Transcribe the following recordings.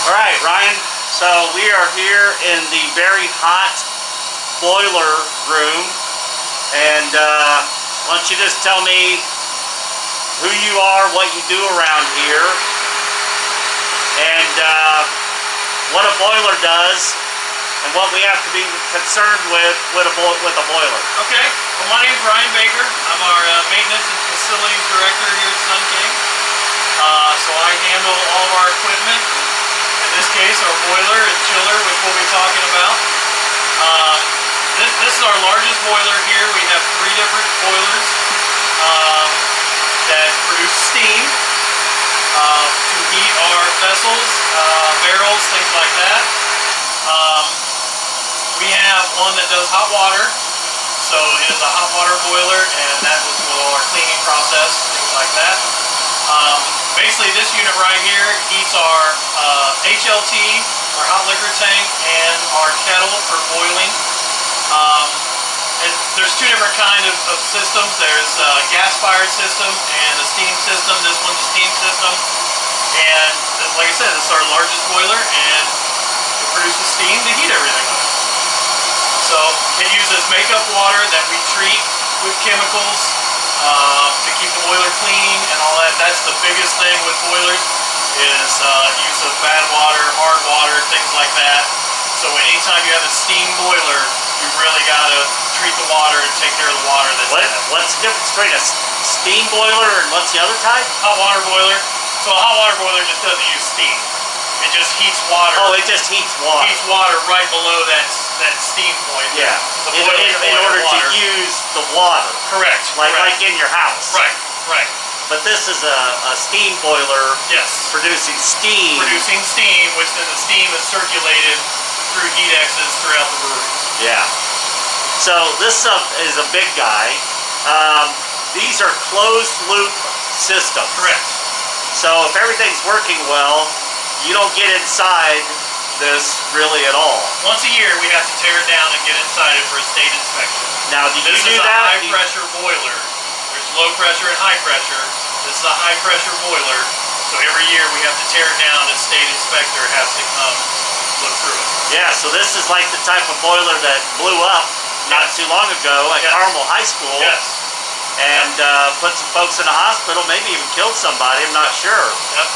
All right, Ryan. So we are here in the very hot boiler room, and why don't you just tell me who you are, what you do around here, and what a boiler does, and what we have to be concerned with a boiler. Okay. Well, my name is Ryan Baker. I'm our maintenance and facilities director here at Sun King. So I handle all of our equipment. In this case, our boiler and chiller, which we'll be talking about. This is our largest boiler here. We have 3 different boilers that produce steam to heat our vessels, barrels, things like that. We have one that does hot water. So it is a hot water boiler, and that was all our cleaning process, things like that. Basically, this unit right here heats our HLT, our hot liquor tank, and our kettle for boiling. And there's 2 different kinds of systems. There's a gas-fired system and a steam system. This one's a steam system. And like I said, this is our largest boiler, and it produces steam to heat everything with it. So it uses makeup water that we treat with chemicals to keep the boiler clean and all that. That's the biggest thing with boilers is use of bad water, hard water, things like that. So anytime you have a steam boiler, you really got to treat the water and take care of the water that's in it. What's the difference between a steam boiler and what's the other type? Hot water boiler. So a hot water boiler just doesn't use steam. It just heats water. Oh, it just heats water. Heats water right below that steam point. Yeah. In order to use the water. Correct. Like in your house. Right. Right. But this is a steam boiler. Yes. Producing steam. Producing steam, which then the steam is circulated through heat exits throughout the brewery. Yeah. So this stuff is a big guy. These are closed loop systems. Correct. So if everything's working well, you don't get inside this really at all. Once a year, we have to tear it down and get inside it for a state inspection. Now, do you do that? This is a high-pressure boiler. There's low pressure and high pressure. This is a high-pressure boiler. So every year, we have to tear it down. A state inspector has to come look through it. Yeah, so this is like the type of boiler that blew up not too long ago at Carmel High School. Yes. And put some folks in the hospital, maybe even killed somebody, I'm not sure. Yep.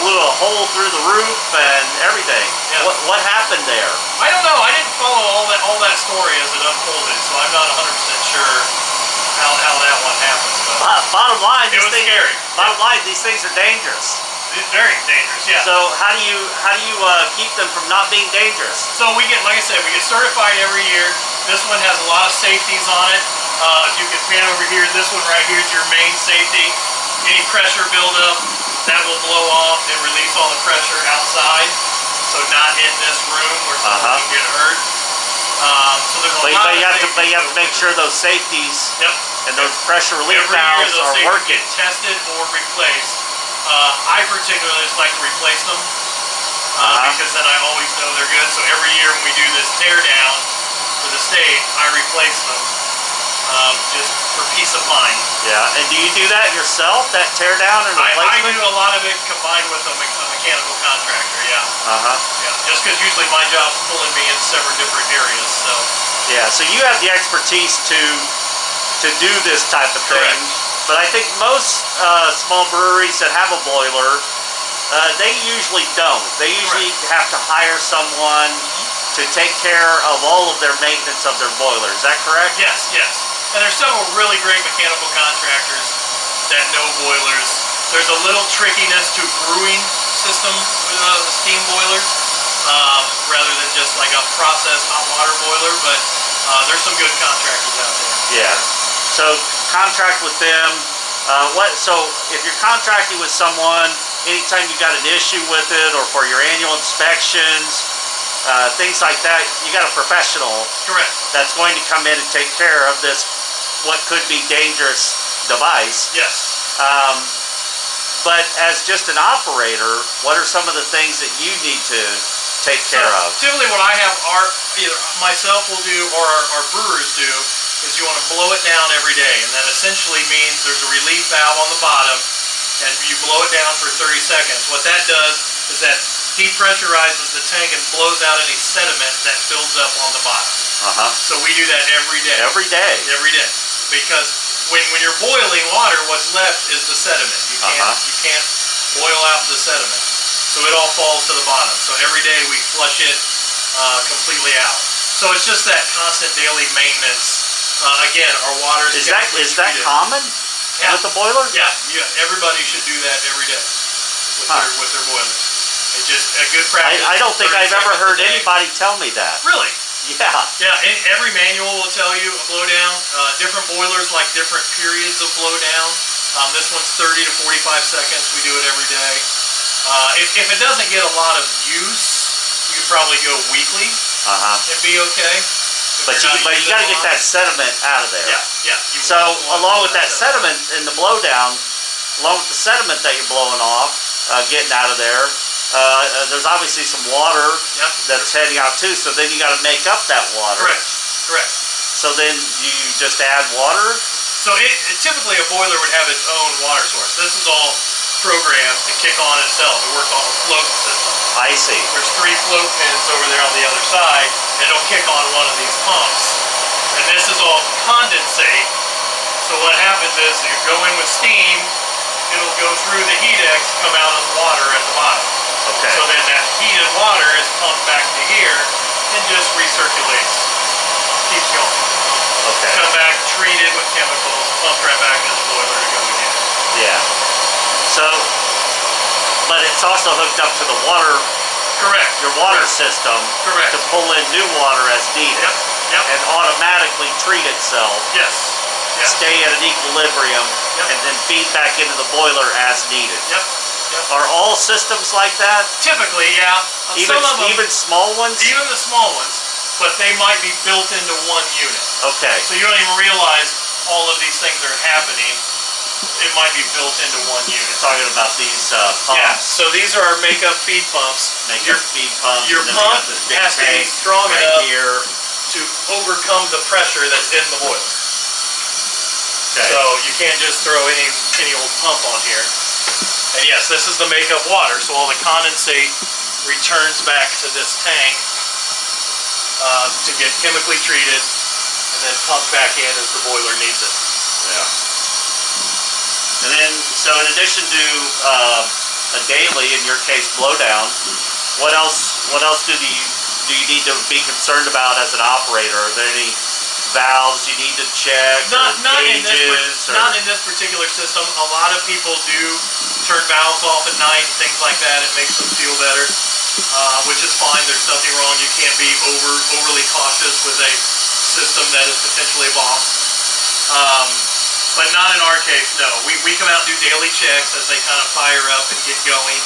Blew a hole through the roof and everything. Yep. What happened there? I don't know. I didn't follow all that story as it unfolded, so I'm not 100% sure how that one happened. But bottom line, it was scary. Bottom line, these things are dangerous. It's very dangerous, yeah. So how do you keep them from not being dangerous? So we get, like I said, we get certified every year. This one has a lot of safeties on it. If you can pan over here, this one right here is your main safety. Any pressure buildup, that will blow off and release all the pressure outside. So not in this room where someone can get hurt. So there's a lot of safety. But you have to make sure those safeties and those pressure relief valves are working. Get tested or replaced. I particularly just like to replace them because then I always know they're good. So every year when we do this tear down for the state, I replace them just for peace of mind. Yeah, and do you do that yourself, that tear down and replacement? I do a lot of it combined with a mechanical contractor, yeah. Just because usually my job's pulling me in several different areas, so. Yeah, so you have the expertise to do this type of thing. Correct. But I think most small breweries that have a boiler, they usually don't. They usually have to hire someone to take care of all of their maintenance of their boiler. Is that correct? Yes, yes. And there's several really great mechanical contractors that know boilers. There's a little trickiness to brewing system with a steam boiler, rather than just like a process hot water boiler, but there's some good contractors out there. Yeah. So contract with them. So if you're contracting with someone, anytime you got an issue with it or for your annual inspections, things like that, you got a professional that's going to come in and take care of this, what could be dangerous device. Yes. But as just an operator, what are some of the things that you need to take care of? Typically what I have either myself will do or our brewers do is you want to blow it down every day, and that essentially means there's a relief valve on the bottom and you blow it down for 30 seconds. What that does is that heat pressurizes the tank and blows out any sediment that builds up on the bottom. So we do that every day. Every day? Every day. Because when you're boiling water, what's left is the sediment. You can't boil out the sediment. So it all falls to the bottom. So every day we flush it completely out. So it's just that constant daily maintenance. Again, our water is that common with the boiler? Yeah. Everybody should do that every day with their boiler. It's just a good practice. I don't think I've ever heard anybody tell me that. Really? Yeah. Yeah. Every manual will tell you a blowdown. Different boilers like different periods of blowdown. This one's 30 to 45 seconds. We do it every day. If it doesn't get a lot of use, you could probably go weekly and be okay. But you got to get that sediment out of there. Yeah. So along with that sediment in the blowdown, along with the sediment that you're blowing off, getting out of there, there's obviously some water that's heading out too. So then you got to make up that water. Correct. So then you just add water. So typically a boiler would have its own water source. This is all programmed to kick on itself. It works on a float system. I see. There's 3 float pins over there on the other side, and it'll kick on one of these pumps. And this is all condensate. So what happens is you go in with steam, it'll go through the heat X, come out as water at the bottom. Okay. So then that heated water is pumped back to here and just recirculates. Keeps going. Okay. Come back, treated with chemicals, pumped right back into the boiler to go again. Yeah. So, but it's also hooked up to the water. Correct. Your water system. Correct. To pull in new water as needed. Yep. And automatically treat itself. Yes. Stay at an equilibrium. And then feed back into the boiler as needed. Yep. Are all systems like that? Typically, yeah. Even small ones? Even the small ones, but they might be built into one unit. Okay. So you don't even realize all of these things are happening. It might be built into one unit. You're talking about these pumps? Yeah, so these are our makeup feed pumps. Feed pumps. Your pump has to be strong enough to overcome the pressure that's in the boiler. Okay. So you can't just throw any old pump on here. And yes, this is the makeup water, so all the condensate returns back to this tank to get chemically treated and then pumped back in as the boiler needs it. Yeah. And then, so in addition to a daily, in your case, blowdown, what else do you need to be concerned about as an operator? Are there any valves you need to check? Not in this particular system. A lot of people do turn valves off at night and things like that. It makes them feel better, which is fine. There's nothing wrong. You can't be overly cautious with a system that is potentially a bomb. But not in our case, no. We come out and do daily checks as they kind of fire up and get going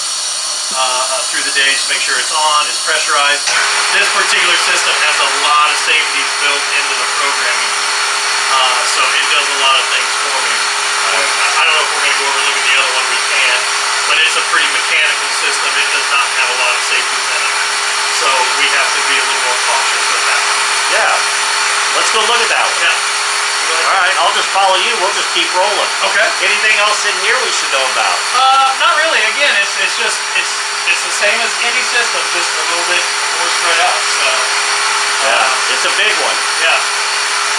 through the days to make sure it's on, it's pressurized. This particular system has a lot of safeties built into the programming. So it does a lot of things for me. I don't know if we're going to go over and look at the other one, we can. But it's a pretty mechanical system. It does not have a lot of safeties in it. So we have to be a little more cautious with that. Yeah. Let's go look at that one. Yeah. All right, I'll just follow you. We'll just keep rolling. Okay. Anything else in here we should know about? Not really. Again, it's the same as any system, just a little bit more spread out. So. Yeah, it's a big one. Yeah.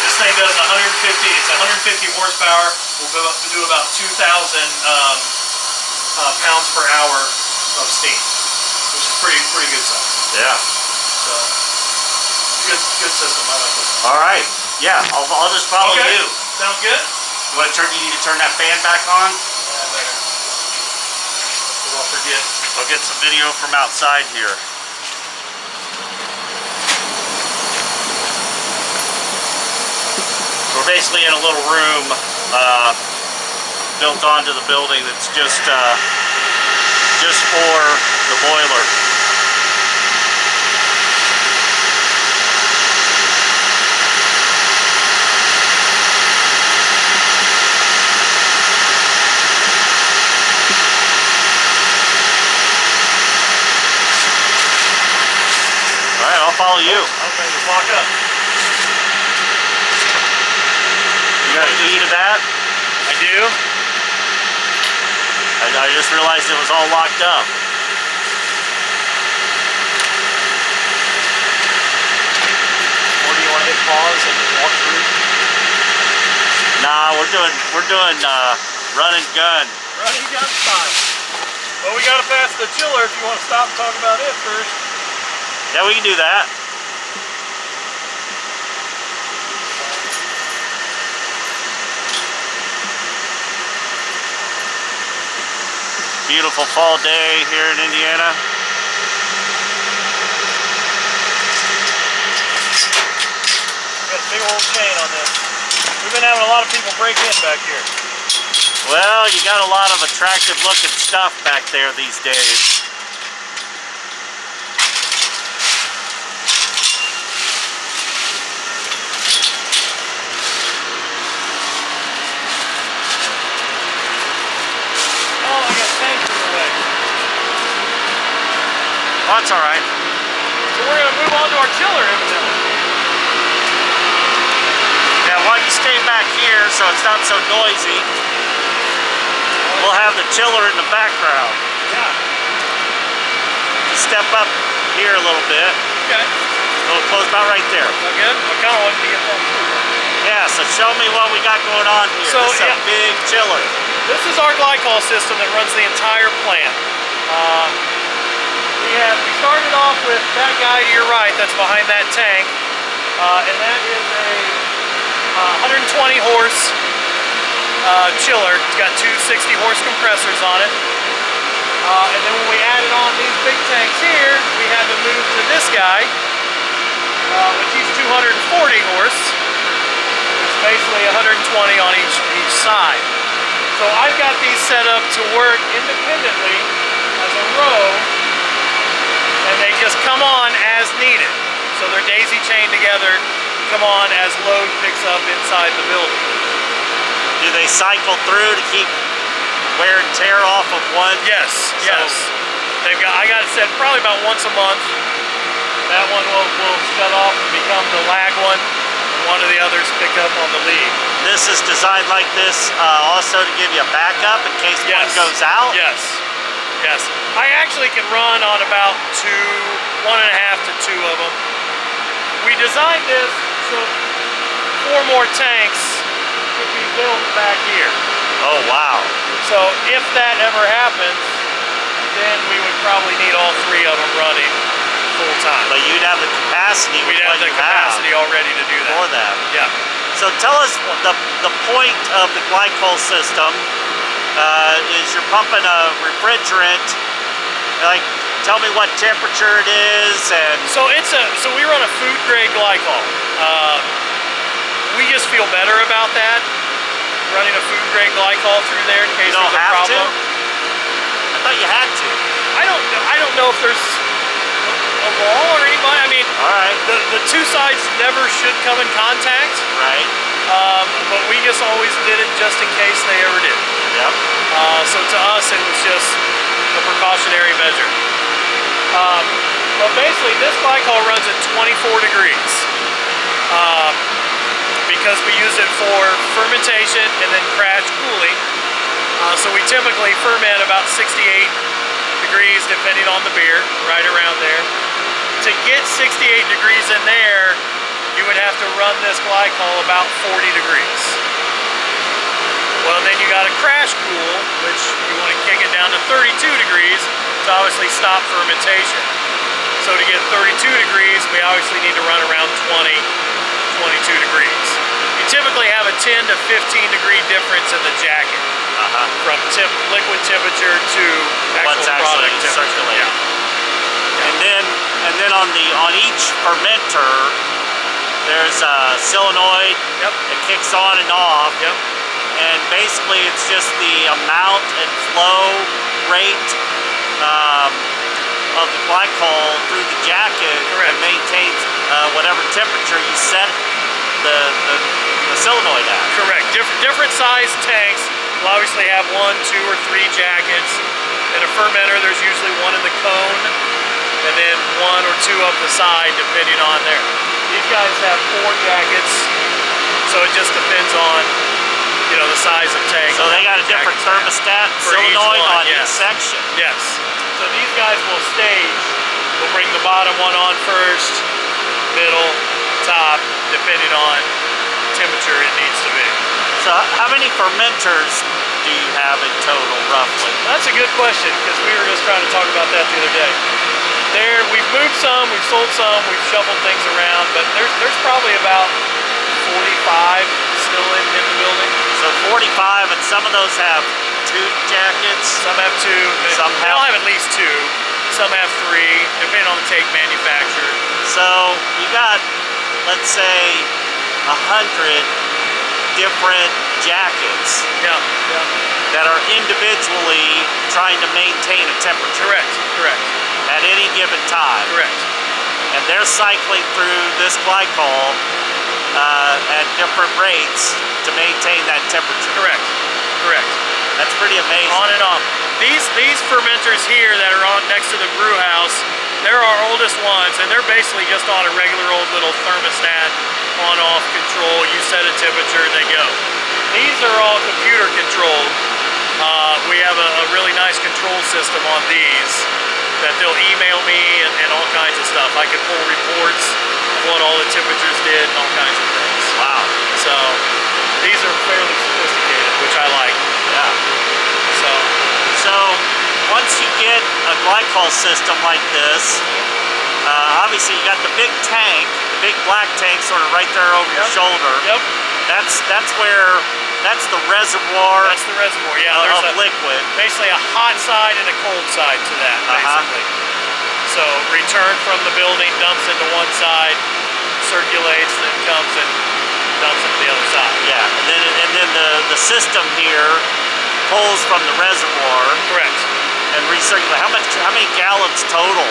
This thing does 150. It's 150 horsepower. We'll do about 2,000 pounds per hour of steam, which is pretty good size. Yeah. So good system. I like this one. All right. Yeah, I'll just follow you. Sounds good. You need to turn that fan back on? Yeah, better. I'll forget. I'll get some video from outside here. We're basically in a little room built onto the building that's just for the boiler. Follow you. Okay, just lock up. You got a key to that? I do. I just realized it was all locked up. pause and walk through? Nah, we're doing run and gun. Run and gun style. Well, we gotta pass the chiller if you want to stop and talk about it first. Yeah, we can do that. Beautiful fall day here in Indiana. Got a big old chain on this. We've been having a lot of people break in back here. Well, you got a lot of attractive looking stuff back there these days. Oh, that's all right. So we're going to move on to our chiller evidently. Yeah, while you stay back here so it's not so noisy, we'll have the chiller in the background. Yeah. Just step up here a little bit. Okay. A little close, about right there. That good? I kind of wanted to get that too. Yeah, so show me what we got going on here. So, this is a big chiller. This is our glycol system that runs the entire plant. We started off with that guy to your right that's behind that tank, and that is a 120 horse chiller. It's got two 60 horse compressors on it. And then when we added on these big tanks here, we had to move to this guy, which he's 240 horse. It's basically 120 on each side. So I've got these set up to work independently as a row, and they just come on as needed. So they're daisy chained together, come on as load picks up inside the building. Do they cycle through to keep wear and tear off of one? Yes, yes. I got it set probably about once a month. That one will shut off and become the lag one, and one of the others pick up on the lead. This is designed like this also to give you a backup in case one goes out? Yes. Yes, I actually can run on about 1.5 to 2 of them. We designed this so 4 more tanks could be built back here. Oh, wow. So if that ever happens, then we would probably need all 3 of them running full time. But you'd have the capacity. We'd have the capacity already to do that. For that. Yeah. So tell us the point of the glycol system. Is you're pumping a refrigerant, like tell me what temperature it is, and so we run a food grade glycol. We just feel better about that, running a food grade glycol through there in case there's a problem. I thought you had to. I don't know if there's a law or anybody. I mean, all right. The two sides never should come in contact. Right. But we just always did it just in case they ever did. Yep. So to us, it was just a precautionary measure. But basically, this glycol runs at 24 degrees because we use it for fermentation and then crash cooling. So we typically ferment about 68 degrees, depending on the beer, right around there. To get 68 degrees in there, you would have to run this glycol about 40 degrees. Well, then you got to crash cool, which you want to kick it down to 32 degrees to obviously stop fermentation. So to get 32 degrees, we obviously need to run around 20, 22 degrees. You typically have a 10 to 15 degree difference in the jacket from liquid temperature to what's actual product actually circulating. Yeah. And then on each fermenter, there's a solenoid that kicks on and off. Yep. And basically it's just the amount and flow rate of the glycol through the jacket that maintains whatever temperature you set the solenoid at. Correct. Different size tanks will obviously have 1, 2, or 3 jackets. In a fermenter, there's usually 1 in the cone, and then 1 or 2 up the side, depending on there. These guys have 4 jackets, so it just depends on the size of tank. So they got a different thermostat solenoid on each section. Yes. So these guys will stage. We'll bring the bottom one on first, middle, top, depending on temperature it needs to be. So how many fermenters do you have in total, roughly? That's a good question, because we were just trying to talk about that the other day. We've moved some, we've sold some, we've shuffled things around, but there's probably about 45 still in the building. So 45, and some of those have 2 jackets. Some have 2. They all have at least 2. Some have 3, depending on the take manufacturer. So you got, let's say, 100 different jackets. Yeah. That are individually trying to maintain a temperature. Correct. At any given time. Correct. And they're cycling through this glycol at different rates to maintain that temperature. Correct. That's pretty amazing. On and off. These fermenters here that are on next to the brew house, they're our oldest ones, and they're basically just on a regular old little thermostat, on-off control. You set a temperature, they go. These are all computer controlled. We have a really nice control system on these that they'll email me and all kinds of stuff. I can pull reports of what all the temperatures did and all kinds of things. Wow. So these are fairly sophisticated, which I like. Yeah. So once you get a glycol system like this, obviously you got the big tank, the big black tank sort of right there over your shoulder. Yep. That's the reservoir. That's the reservoir, yeah. Of liquid. Basically a hot side and a cold side to that, basically. So return from the building, dumps into one side, circulates, then comes and dumps into the other side. Yeah, and then the system here pulls from the reservoir. Correct. And recirculate. How many gallons total?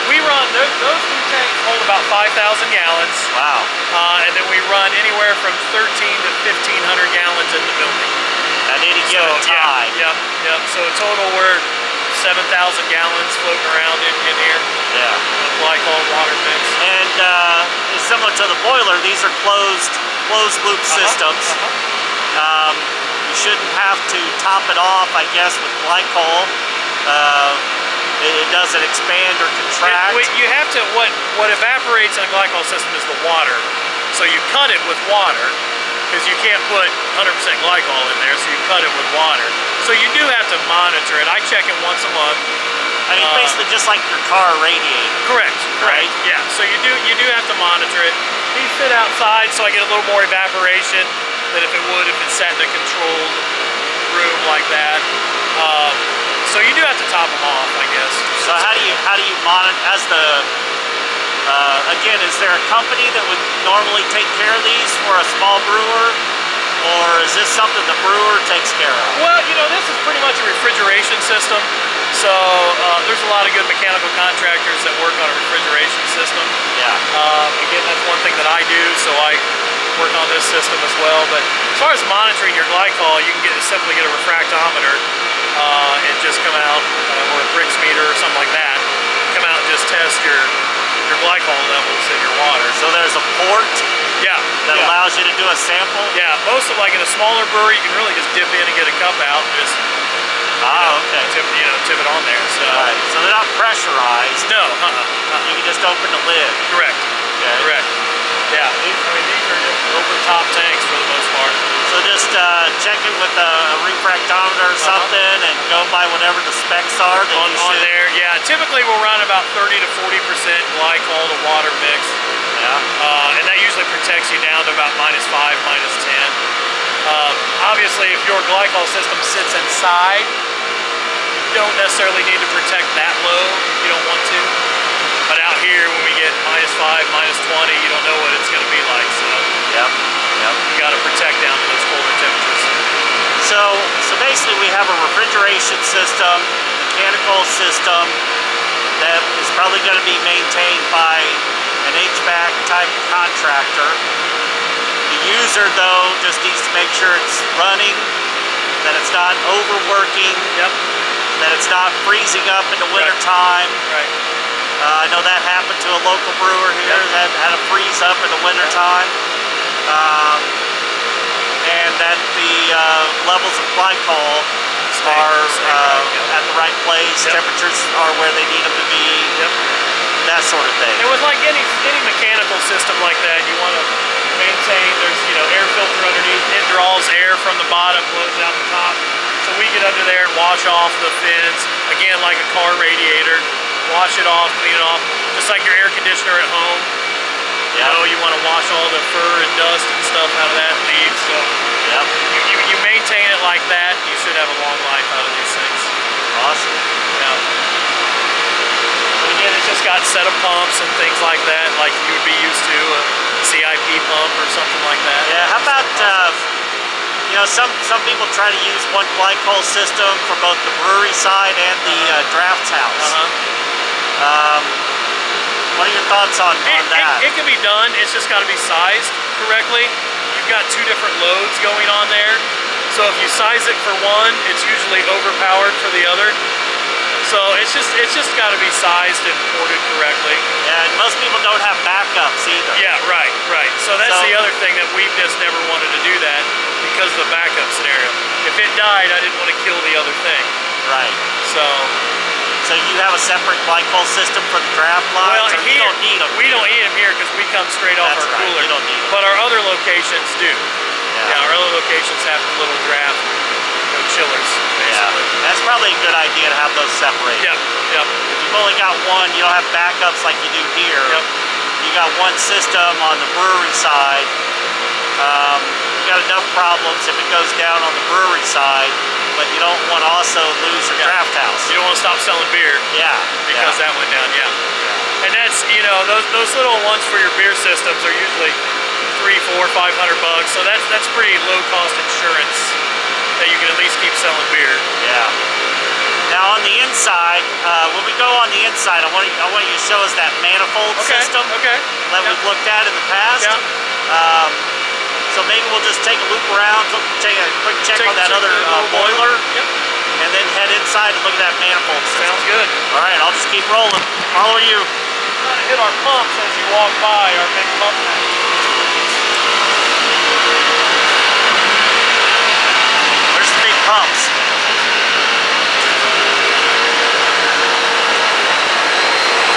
We run, those 2 tanks hold about 5,000 gallons. Wow. And then we run anywhere from 13 to 1,500 gallons in the building. At any given time. Yep. So total we're 7,000 gallons floating around in here. Yeah. With glycol water mix. And similar to the boiler, these are closed loop systems. You shouldn't have to top it off, I guess, with glycol. It doesn't expand or contract. You have to, what evaporates in a glycol system is the water. So you cut it with water, because you can't put 100% glycol in there, so you cut it with water. So you do have to monitor it. I check it once a month. I mean, basically just like your car radiator. Correct. Right? Yeah, so you do have to monitor it. These sit outside, so I get a little more evaporation than if it would if it sat in a controlled room like that. So you do have to top them off, I guess. So how do you monitor as the again, is there a company that would normally take care of these for a small brewer, or is this something the brewer takes care of? Well, this is pretty much a refrigeration system. So there's a lot of good mechanical contractors that work on a refrigeration system. Yeah. Again, that's one thing that I do, so I work on this system as well. But as far as monitoring your glycol, you can simply get a refractometer and just come out, or a Brix meter or something like that. Come out and just test your glycol levels in your water. So there's a port that allows you to do a sample? Yeah, most of, like in a smaller brewery, you can really just dip in and get a cup out and just okay. Tip it on there. So, right. So they're not pressurized. No, You can just open the lid. Correct. Okay. Correct. Yeah, these are just open top tanks for the most part. So just check it with a refractometer or something and go by whatever the specs are that on there. Yeah, typically we'll run about 30 to 40% glycol to water mix. Yeah. And that usually protects you down to about -5, -10. Obviously, if your glycol system sits inside, you don't necessarily need to protect that low if you don't want to. But out here, when we get -5, -20, you don't know what it's going to be like. So you got to protect down to those colder temperatures. So basically, we have a refrigeration system, mechanical system that is probably going to be maintained by an HVAC type contractor. The user, though, just needs to make sure it's running, that it's not overworking, that it's not freezing up in the winter time. Right. I know that happened to a local brewer here that had to freeze up in the winter time. And that the levels of glycol are at the right place, temperatures are where they need them to be. That that sort of thing. And with like any mechanical system like that, you want to maintain, there's, you know, air filter underneath. It draws air from the bottom, blows out the top. So we get under there and wash off the fins, again, like a car radiator. Wash it off, clean it off, just like your air conditioner at home. You know, you want to wash all the fur and dust and stuff out of that and leaves. So you maintain it like that, you should have a long life out of these things. Awesome. Yeah. But again, it's just got set of pumps and things like that, like you would be used to a CIP pump or something like that. Yeah. How about you know, some people try to use one glycol system for both the brewery side and the draft house. What are your thoughts on that? It can be done, it's just got to be sized correctly. You've got two different loads going on there. So if you size it for one, it's usually overpowered for the other. So it's just got to be sized and ported correctly. Yeah, and most people don't have backups either. Yeah, right. So that's the other thing that we've just never wanted to do that because of the backup scenario. If it died, I didn't want to kill the other thing. Right. So you have a separate glycol system for the draft lines? Well, you don't need them. We don't need them here because we come straight off our cooler. You don't need them. But our other locations do. Yeah, our other locations have little draft, chillers, basically. Yeah, that's probably a good idea to have those separated. Yep. If you've only got one, you don't have backups like you do here. You got one system on the brewery side. You got enough problems if it goes down on the brewery side, but you don't want to also lose your draft house. You don't want to stop selling beer. Because that went down. And that's, you know, those little ones for your beer systems are usually $300, $400, $500. So that's pretty low cost insurance that you can at least keep selling beer. Now on the inside, when we go on the inside, I want you to show us that manifold system that we've looked at in the past. So maybe we'll just take a loop around, take a quick check on that other boiler, and then head inside and look at that manifold system. Sounds good. All right, I'll just keep rolling. Follow you. Trying to hit our pumps as you walk by, our big pump tank. Where's the big pumps?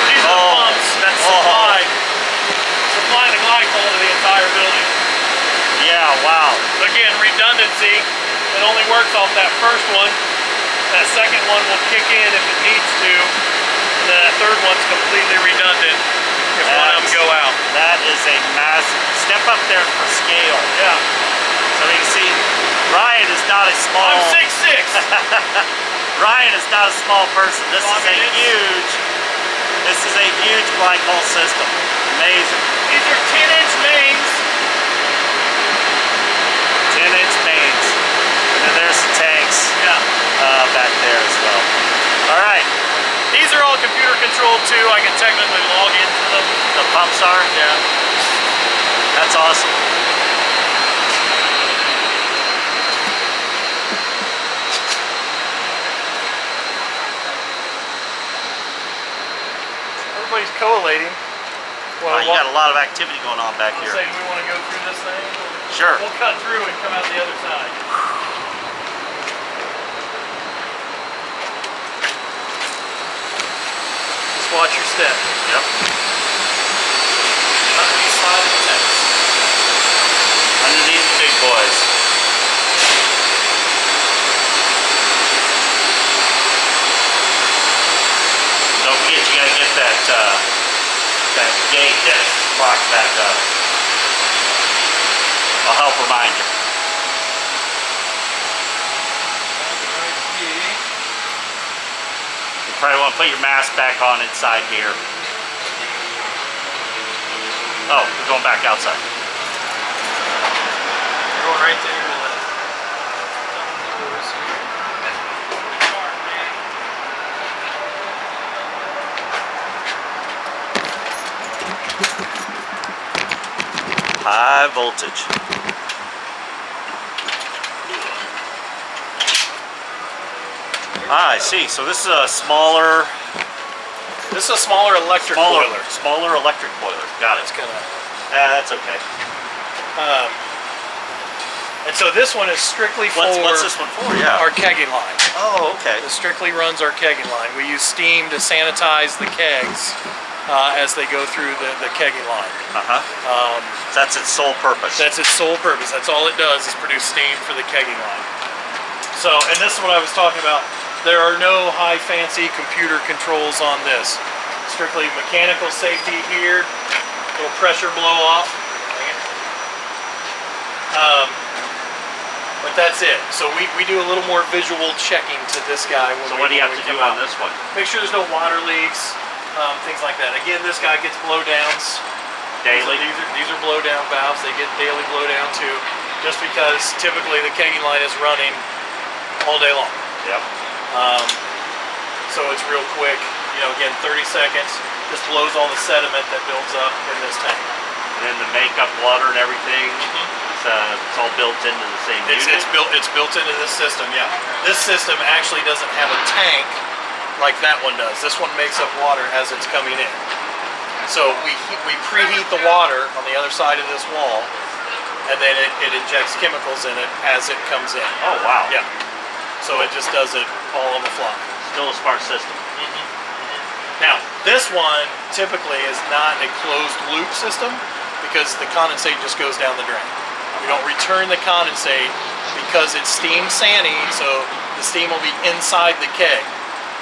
These are the pumps that supply the glycol to the entire building. Yeah, wow. Again, redundancy. It only works off that first one. That second one will kick in if it needs to. And then that third one's completely redundant if one of them go out. That is a massive step up there for scale. So you can see, Ryan is not a small... I'm 6'6". Ryan is not a small person. This is a huge glycol system. Amazing. These are 10-inch mains. 10-inch mains. And then there's the tanks back there as well. All right. These are all computer controlled too. I can technically log into them. The pumps are? That's awesome. Everybody's collating. Well, you got a lot of activity going on back here. Do we want to go through this thing? Sure. We'll cut through and come out the other side. Just watch your step. Underneath slide the tanks. Underneath the big boys. Don't forget, you gotta get that gate locked back up. I'll help remind you. You probably want to put your mask back on inside here. Oh, we're going back outside. We're going right there to the doors here. High voltage. I see. So this is a smaller. This is a smaller electric boiler. Smaller electric boiler. Got it. It's gonna. That's okay. And so this one is strictly for what's this one for? Yeah. our kegging line. Oh, okay. It strictly runs our kegging line. We use steam to sanitize the kegs as they go through the kegging line. That's its sole purpose. That's its sole purpose. That's all it does is produce steam for the kegging line. So, and this is what I was talking about. There are no high fancy computer controls on this. Strictly mechanical safety here. Little pressure blow off. But that's it. So we do a little more visual checking to this guy. So what do you have to do on this one? Make sure there's no water leaks, things like that. Again, this guy gets blowdowns. Daily? These are blowdown valves. They get daily blowdown too, just because typically the kegging line is running all day long. Yep. So it's real quick. You know, again, 30 seconds. Just blows all the sediment that builds up in this tank. And then the makeup water and everything, it's all built into the same unit? It's built into this system, yeah. This system actually doesn't have a tank like that one does. This one makes up water as it's coming in. So we preheat the water on the other side of this wall, and then it injects chemicals in it as it comes in. Oh, wow. Yeah. So it just does it all on the fly. Still a smart system. Now, this one typically is not a closed loop system because the condensate just goes down the drain. We don't return the condensate because it's steam sanding, so the steam will be inside the keg.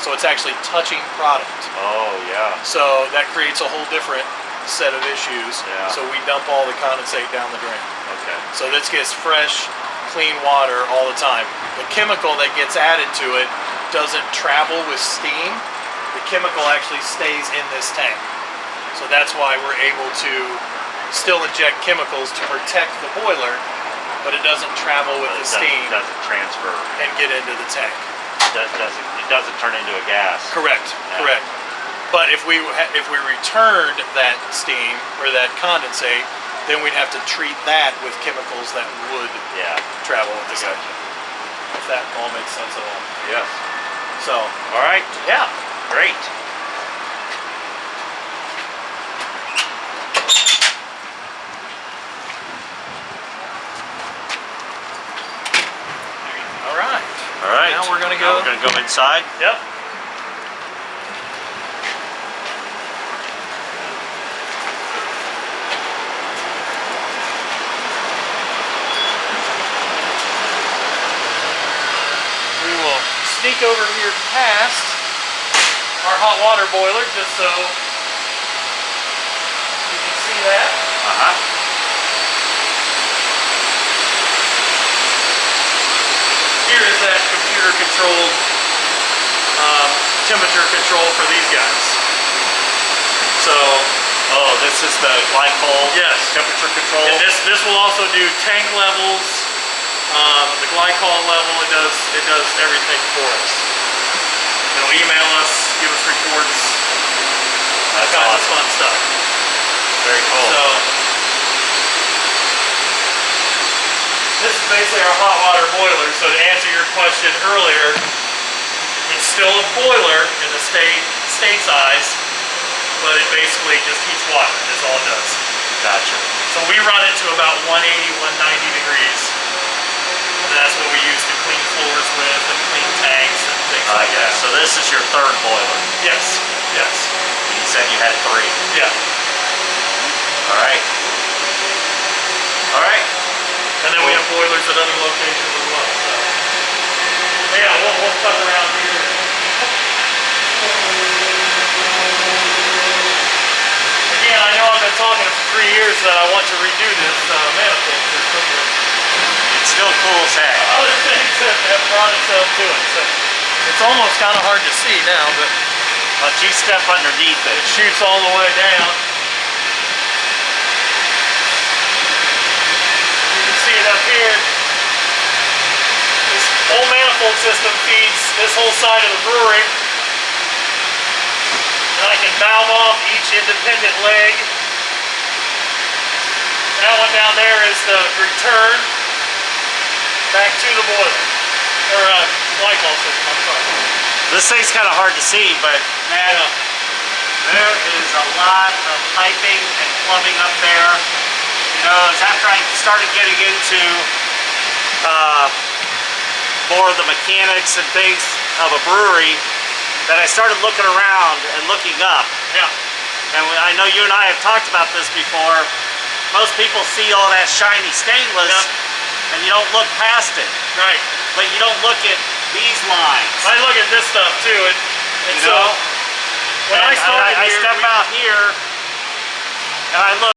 So it's actually touching product. Oh, yeah. So that creates a whole different set of issues. Yeah. So we dump all the condensate down the drain. Okay. So this gets fresh, clean water all the time. The chemical that gets added to it doesn't travel with steam. The chemical actually stays in this tank. So that's why we're able to still inject chemicals to protect the boiler, but it doesn't travel with the steam. It doesn't transfer. And get into the tank. It doesn't turn into a gas. Correct, correct. But if we returned that steam or that condensate, then we'd have to treat that with chemicals that would travel with the steam. If that all makes sense at all. Yes. So, all right. Yeah. Great. All right. All right. Now we're gonna go inside. Yep. We will sneak over here past our hot water boiler just so you can see that. Here is that computer controlled temperature control for these guys. So, this is the Glycol temperature control. And this will also do tank levels, the Glycol level. It does everything for us. They'll email us, give us reports, all kinds of fun stuff. Very cool. So, this is basically our hot water boiler. So to answer your question earlier, it's still a boiler in the state size, but it basically just heats water. That's all it does. Gotcha. So we run it to about 180, 190 degrees. And that's what we use to clean floors with and clean tanks and things like that. So this is your third boiler? Yes, yes. You said you had 3? Yeah. All right. All right. And then we have boilers at other locations as well. So. Yeah, we'll cut around here. Again, I know I've been talking for 3 years that I want to redo this manifold system. It's still cool as heck. Other things have brought itself to it. So it's almost kind of hard to see now, but once you step underneath it, it shoots all the way down. You can see it up here. This whole manifold system feeds this whole side of the brewery. And I can valve off each independent leg. That one down there is the return back to the boiler. Or Glycol system, I'm sorry. This thing's kind of hard to see, but man, there is a lot of piping and plumbing up there. You know, it's after I started getting into more of the mechanics and things of a brewery that I started looking around and looking up. Yeah. and I know you and I have talked about this before, most people see all that shiny stainless, and you don't look past it. Right. But you don't look at these lines. I look at this stuff too, and You know? when I started I here, step out here, and I look